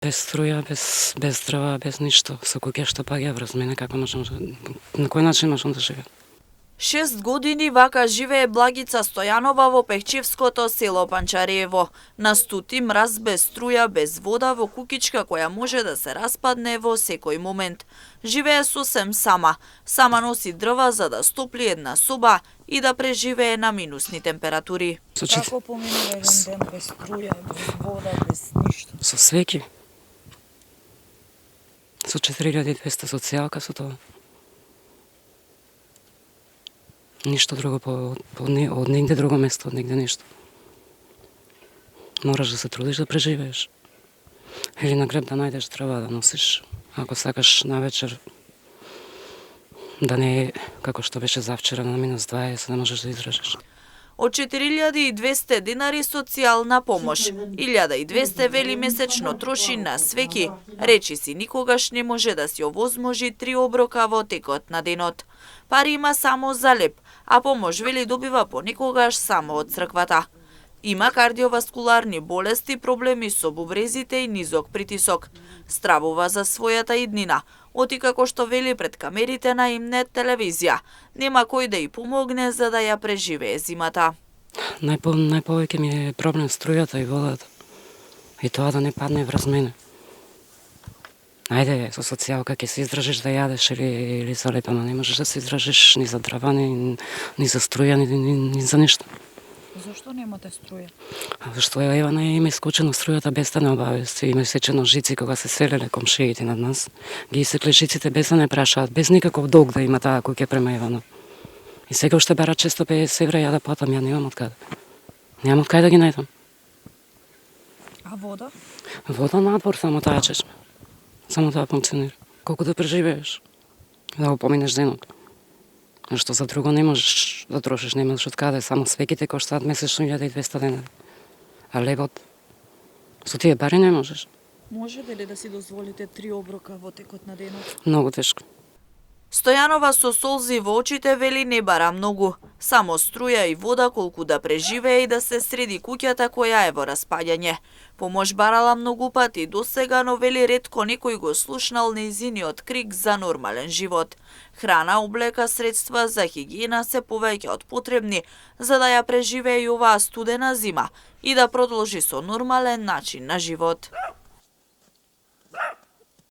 Без струја, без дрва, без ништо, со куќа што паѓа врз мене, како можам на кој начин можам да живеам? 6 години вака живее Благица Стојанова во Пехчевското село Панчарево. На стути мраз без струја, без вода во куќичка која може да се распадне во секој момент. Живее сосем сама. Сама носи дрва за да стопли една соба и да преживее на минусни температури. Како поминува еден ден без струја, без вода, без ништо? Со свеќи. Со 4200 социјалка со тоа. Ништо друго од негде друго место, од негде ништо. Мораш да се трудиш да преживееш. Или на греб да најдеш дрва да носиш. Ако сакаш навечер да не е како што беше завчера на -20, да можеш да издржиш. Од 4200 денари социјална помош, 1200 вели месечно троши на свеќи. Речи си никогаш не може да си овозможи 3 оброка во текот на денот. Пари има само за леп, а помош вели добива понекогаш само од црквата. Има кардиоваскуларни болести, проблеми со бубрезите и низок притисок. Стравува за својата иднина, оти како што вели пред камерите на Имнет телевизија. Нема кој да ја помогне за да ја преживее зимата. Најповеќе ми е проблем струјата и водата. И тоа да не падне врз мене. Ајде, со социјалка ќе се издржиш да јадеш или за леп, ама не можеш да се издржиш ни за дрва, ни за струја, ни за ништо. Зошто немате струја? Зашто ева не има исклучено струјата без да не обавести. Има сечено жици кога се селеле комшиите над нас. Ги исекли жиците без да не прашаат, без никаков долг да има таа куќа према Ивано. И сега уште бара 650 евра ја да платам, ја немам од каде. Немам од каде да ги најдам. А вода? Вода надвор, само таа чешма. Само тоа функционира. Колку да преживееш, да го поминеш денот. Што за друго не можеш да трошиш, немаш од каде, само свеќите коштаат месечно 1200 денари. А лебот, со тие пари не можеш. Можете ли да си дозволите 3 оброка во текот на денот? Многу тешко. Стојанова со солзи во очите вели не бара многу. Само струја и вода колку да преживее и да се среди куќата која е во распаѓање. Помош барала многу пати досега, но вели ретко некој го слушнал нејзиниот крик за нормален живот. Храна, облека, средства за хигиена се повеќе од потребни за да ја преживее и оваа студена зима и да продолжи со нормален начин на живот.